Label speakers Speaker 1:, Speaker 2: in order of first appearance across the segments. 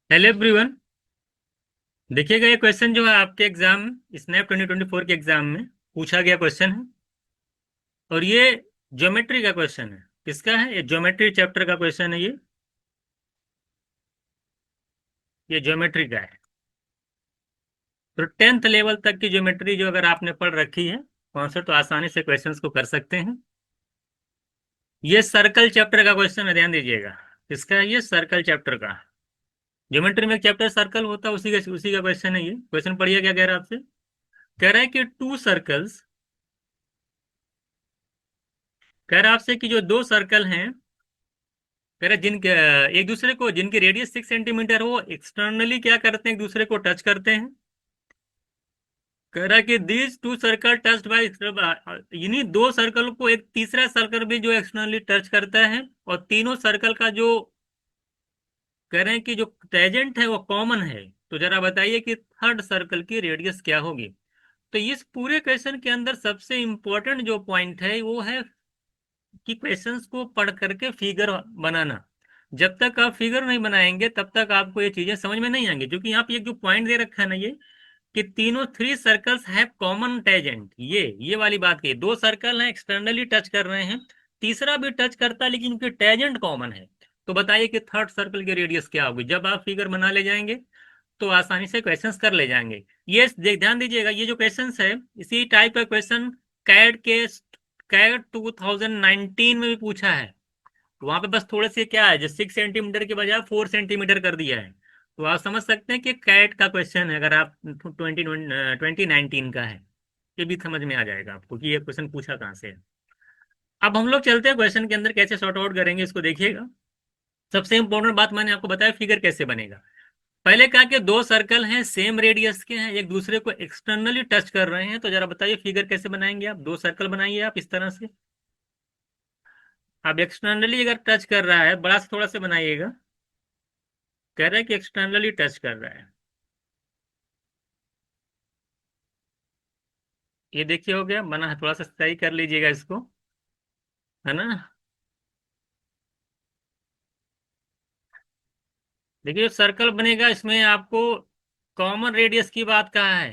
Speaker 1: Hello everyone. देखिएगा ये question जो है आपके एग्जाम स्नैप 2024 के एग्जाम में पूछा गया क्वेश्चन है। और ये ज्योमेट्री का क्वेश्चन है। किसका है? ये ज्योमेट्री चैप्टर का क्वेश्चन है ये ज्योमेट्री का है। तो 10th लेवल तक की ज्योमेट्री जो अगर आपने पढ़ रखी है कॉन्सेप्ट, तो आसानी से क्वेश्चंस को कर सकते हैं। ये सर्कल चैप्टर का क्वेश्चन है, ध्यान दीजिएगा। किसका है? ये सर्कल चैप्टर का। ज्योमेट्री में एक चैप्टर सर्कल होता है, उसी का क्वेश्चन है ये। क्वेश्चन पढ़िए, क्या कह रहा है आपसे। कह रहा है कि टू सर्कल्स, कह रहा है आपसे कि जो दो सर्कल हैं, कह रहे जिनके एक दूसरे को, जिनकी रेडियस 6 सेंटीमीटर हो, एक्सटर्नली क्या करते हैं, एक दूसरे को टच करते हैं। कह रहा है कि these two circle touched bye, इन्हीं दो सर्कल को एक तीसरा सर्कल भी जो एक्सटर्नली टच करता है, और तीनों सर्कल का जो कह रहे हैं कि जो टेंजेंट है वो कॉमन है। तो जरा बताइए कि थर्ड सर्कल की रेडियस क्या होगी। तो इस पूरे क्वेश्चन के अंदर सबसे इंपॉर्टेंट जो पॉइंट है वो है कि क्वेश्चंस को पढ़ करके फिगर बनाना। जब तक आप फिगर नहीं बनाएंगे तब तक आपको ये चीजें समझ में नहीं आएंगी। क्योंकि यहाँ पे एक जो पॉइंट दे रखा है ना, ये कि तीनों three circles have common tangent, ये वाली बात की। दो सर्कल हैं, एक्सटर्नली टच कर रहे हैं, तीसरा भी टच करता है, लेकिन उनके टेंजेंट कॉमन है। तो बताइए कि थर्ड सर्कल की रेडियस क्या होगी। जब आप फिगर बना ले जाएंगे तो आसानी से क्वेश्चंस कर ले जाएंगे। ये ध्यान दीजिएगा, ये जो क्वेश्चंस है इसी टाइप का क्वेश्चन कैड के कैड 2019 में भी पूछा है। तो वहां पे बस थोड़े से क्या है, जो 6 सेंटीमीटर के बजाय 4 सेंटीमीटर कर दिया है। तो आप समझ सकते हैं कि कैट का क्वेश्चन है, अगर आप 2019 का है। ये भी समझ में आ जाएगा आपको कि ये क्वेश्चन पूछा कहाँ से है। अब हम लोग चलते हैं क्वेश्चन के अंदर, कैसे सॉर्ट आउट करेंगे इसको देखिएगा। सबसे इंपॉर्टेंट बात मैंने आपको बताया, फिगर कैसे बनेगा। पहले कहा कि दो सर्कल हैं, सेम रेडियस के हैं, एक दूसरे को एक्सटर्नली टच कर रहे हैं। तो जरा बताइए फिगर कैसे बनाएंगे आप। दो सर्कल बनाइए आप इस तरह से। अब एक्सटर्नली अगर टच कर रहा है, बड़ा से थोड़ा सा बनाइएगा। कह रहा है कि एक्सटर्नली टच कर रहा है। ये देखिए हो गया बना है, थोड़ा सा सही कर लीजिएगा इसको, है ना। देखिए सर्कल बनेगा, इसमें आपको कॉमन रेडियस की बात कहा है।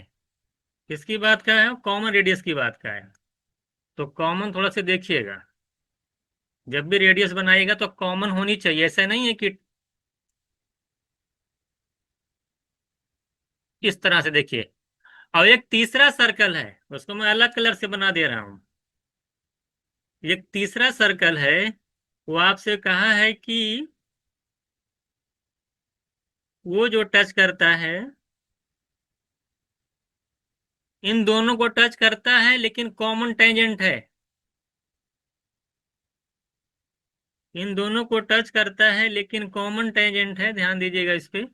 Speaker 1: किसकी बात कहा है? कॉमन रेडियस की बात कहा है। तो कॉमन थोड़ा सा देखिएगा, जब भी रेडियस बनाइएगा तो कॉमन होनी चाहिए। ऐसा नहीं है कि इस तरह से देखिए। और एक तीसरा सर्कल है, उसको मैं अलग कलर से बना दे रहा हूं। एक तीसरा सर्कल है, वो आपसे कहा है कि वो जो टच करता है, इन दोनों को टच करता है लेकिन कॉमन टेंजेंट है। इन दोनों को टच करता है लेकिन कॉमन टेंजेंट है, ध्यान दीजिएगा इस पे।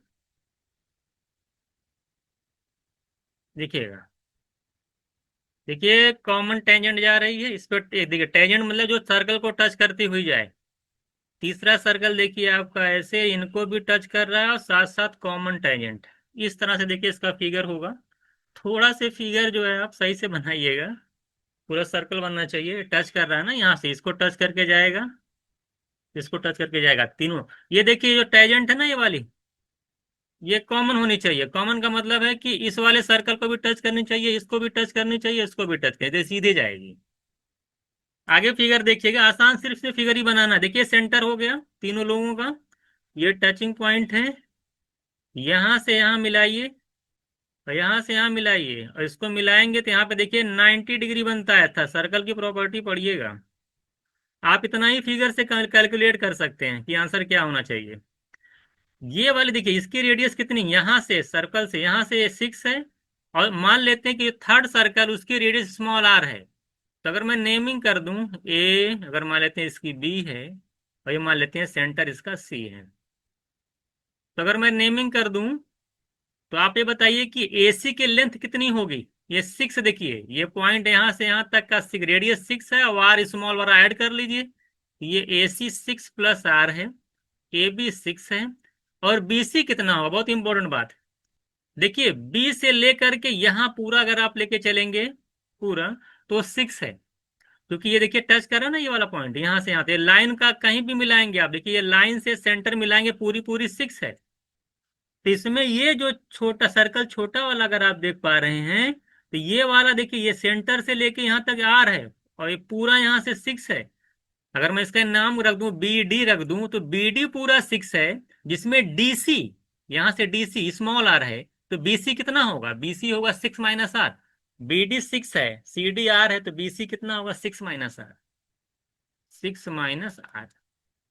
Speaker 1: देखिएगा, देखिए कॉमन टेंजेंट जा रही है इस पर। देखिए टेंजेंट मतलब जो सर्कल को टच करती हुई जाए। तीसरा सर्कल देखिए आपका ऐसे इनको भी टच कर रहा है और साथ साथ कॉमन टेंजेंट। इस तरह से देखिए इसका फिगर होगा। थोड़ा से फिगर जो है आप सही से बनाइएगा। पूरा सर्कल बनना चाहिए। टच कर रहा है ना, यहाँ से इसको टच करके जाएगा, इसको टच करके जाएगा तीनों। ये देखिए जो टेंजेंट है ना, ये वाली, ये कॉमन होनी चाहिए। कॉमन का मतलब है कि इस वाले सर्कल को भी टच करनी चाहिए, इसको भी टच करनी चाहिए, इसको भी टच करनी, सीधे जाएगी। आगे फिगर देखिएगा, आसान सिर्फ से फिगर ही बनाना। देखिए सेंटर हो गया तीनों लोगों का, ये टचिंग पॉइंट है। यहां से यहां मिलाइए, और यहां से यहां मिलाइए, और इसको मिलाएंगे तो यहाँ पे देखिए 90 डिग्री बनता है। था सर्कल की प्रॉपर्टी पढ़िएगा। आप इतना ही फिगर से कैलकुलेट कर सकते हैं कि आंसर क्या होना चाहिए। ये वाली देखिए, इसकी रेडियस कितनी, यहां से सर्कल से यहां से 6 है। और मान लेते हैं कि थर्ड सर्कल उसकी रेडियस स्मॉल आर है। तो अगर मैं नेमिंग कर दूं, ए अगर मान लेते हैं इसकी बी है, और ये मान लेते हैं सेंटर इसका सी है। तो अगर मैं नेमिंग कर दूं, तो आप ये बताइए कि एसी की लेंथ कितनी होगी। ये 6, देखिए ये पॉइंट यहां से यहां तक का रेडियस 6 है, और आर स्मॉल वाला ऐड कर लीजिए। ये एसी 6 + आर है, ए बी 6 है। और बीसी कितना होगा, बहुत इंपॉर्टेंट बात। देखिए बी से लेकर के यहां पूरा अगर आप लेके चलेंगे पूरा, तो 6 है। क्योंकि ये देखिए टच कर रहा है ना, ये वाला पॉइंट यहां से यहां, लाइन का कहीं भी मिलाएंगे आप, देखिए ये लाइन से सेंटर मिलाएंगे, पूरी पूरी 6 है। तो इसमें ये जो छोटा सर्कल, छोटा वाला अगर आप देख पा रहे हैं, तो ये वाला देखिए, ये सेंटर से लेके यहाँ तक आर है, और ये पूरा यहाँ से 6 है। अगर मैं इसका नाम रख दूं, बी डी रख दूं, तो बी डी पूरा 6 है, जिसमें डी सी, यहां से डी सी स्मॉल आर है, तो बी सी कितना होगा? बी सी होगा 6 - आर। बी डी 6 है, सी डी आर है, तो बी सी कितना होगा? 6 - आर। 6 - आर।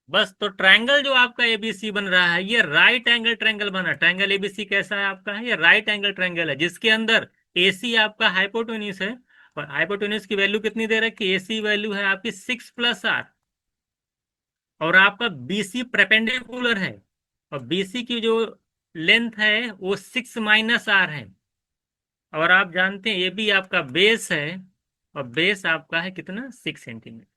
Speaker 1: बस, तो ट्रायंगल जो आपका एबीसी बन रहा है, ये राइट एंगल ट्रायंगल बना। ट्रायंगल एबीसी कैसा है आपका? है ये राइट एंगल ट्रायंगल है, जिसके अंदर एसी आपका हाइपोटेन्यूस है, और हाइपोटेन्यूस की वैल्यू कितनी दे रखी है? एसी वैल्यू है आपकी 6 + आर, और आपका बीसी परपेंडिकुलर है, और बीसी की जो लेंथ है वो 6 - आर है, और आप जानते हैं ये भी आपका बेस है, और बेस आपका है कितना? 6 सेंटीमीटर।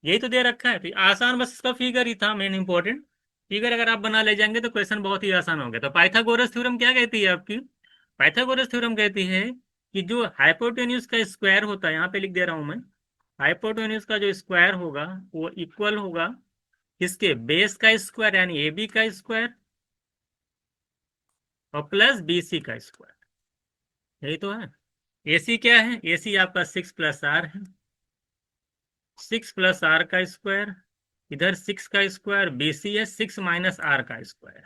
Speaker 1: यही तो दे रखा है, तो आसान, बस इसका फिगर ही था मेन इंपॉर्टेंट। फिगर अगर आप बना ले जाएंगे तो क्वेश्चन बहुत ही आसान हो गया। तो पाइथागोरस थ्योरम क्या कहती है आपकी? पाइथागोरस थ्योरम कहती है कि जो हाइपोटेन्यूज का स्क्वायर होता है, यहाँ पे लिख दे रहा हूं मैं, हाइपोटेन्यूज का जो स्क्वायर होगा वो इक्वल होगा किसके? बेस का स्क्वायर यानी ए बी का स्क्वायर, और प्लस बी सी का स्क्वायर। यही तो है। एसी क्या है? एसी आपका 6 + आर है, 6 + आर का स्क्वायर, इधर 6 का स्क्वायर, बीसी है 6 - आर का स्क्वायर।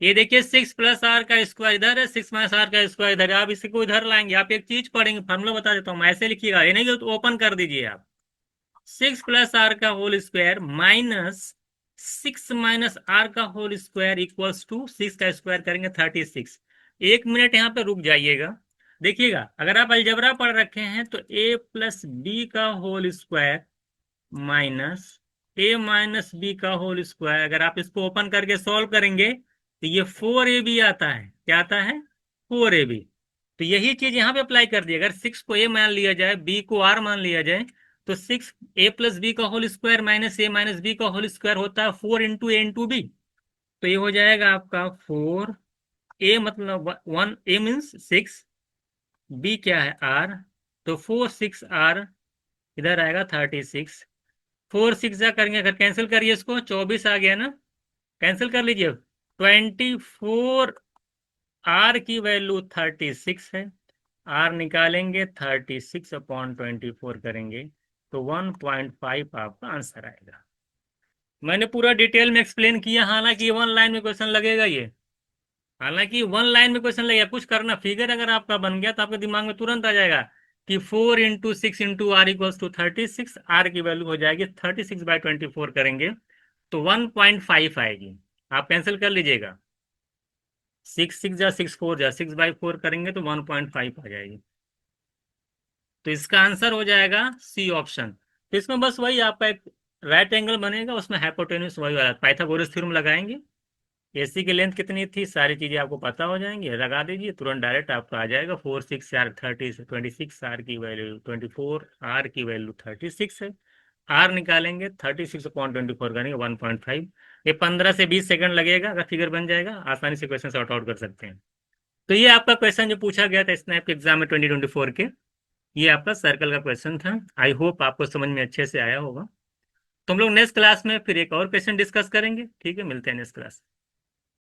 Speaker 1: ये देखिए 6 + आर का स्क्वायर इधर है, 6 - आर का स्क्वायर इधर है। आप इसी को इधर लाएंगे, आप एक चीज पढ़ेंगे, फॉर्मूला बता देता हूँ, ऐसे लिखिएगा, ये नहीं तो ओपन कर दीजिए आप। 6 + आर का होल स्क्वायर माइनस 6 - आर का होल स्क्वायर इक्वल्स टू 6 का स्क्वायर करेंगे 36। 1 मिनट यहाँ पे रुक जाइएगा, देखिएगा, अगर आप अलजबरा पढ़ रखे हैं तो a + बी का whole square minus a - B का होल स्क्वायर, अगर आप इसको ओपन करके सॉल्व करेंगे तो ये 4ab आता है। क्या आता है? 4ab। तो यही चीज यहाँ पे अप्लाई कर दी। अगर 6 को a मान लिया जाए, b को r मान लिया जाए, तो 6a + बी का whole square minus a - B का होल स्क्वायर होता है 4 × a × b। तो ये हो जाएगा आपका 4a, मतलब 1a मीन्स 6, b क्या है? r, तो 4 6 r, इधर आएगा 36। 4 6 जा करेंगे, अगर कैंसिल करिए इसको, 24 आ गया ना, कैंसिल कर लीजिए। 24 आर की वैल्यू 36 है, आर निकालेंगे 36/24 करेंगे, तो 1.5 आपका आंसर आएगा। मैंने पूरा डिटेल में एक्सप्लेन किया, हालांकि 1 लाइन में क्वेश्चन लगेगा ये, हालांकि 1 लाइन में क्वेश्चन लगेगा। कुछ करना, फिगर अगर आपका बन गया तो आपके दिमाग में तुरंत आ जाएगा कि 4 × 6 × r = 36। आर की वैल्यू हो जाएगी 36/24 करेंगे तो 1.5 आएगी। आप कैंसिल कर लीजिएगा, 6 6 जा 6 4 जा 6/4 करेंगे तो 1.5 आ जाएगी। तो इसका आंसर हो जाएगा सी ऑप्शन। तो इसमें बस वही आपका एक राइट एंगल बनेगा, उसमें हाइपोटेन्यूस वही वाला पाइथागोरस थ्योरम लगाएंगे। एसी की लेंथ कितनी थी, सारी चीजें आपको पता हो जाएंगी, लगा दीजिए, तुरंत डायरेक्ट आपका आ जाएगा 4 6 आर 26 आर की वैल्यू 24, आर की वैल्यू 36 है। आर निकालेंगे 36/24 करेंगे 1.5। ये 15 से 20 सेकंड लगेगा, अगर फिगर बन जाएगा आसानी से क्वेश्चन सॉर्ट आउट कर सकते हैं। तो ये आपका क्वेश्चन जो पूछा गया था स्नैप के एग्जाम में 2024 के, ये आपका सर्कल का क्वेश्चन था। आई होप आपको समझ में अच्छे से आया होगा। तो हम लोग नेक्स्ट क्लास में फिर एक और क्वेश्चन डिस्कस करेंगे। ठीक है, मिलते हैं नेक्स्ट क्लास।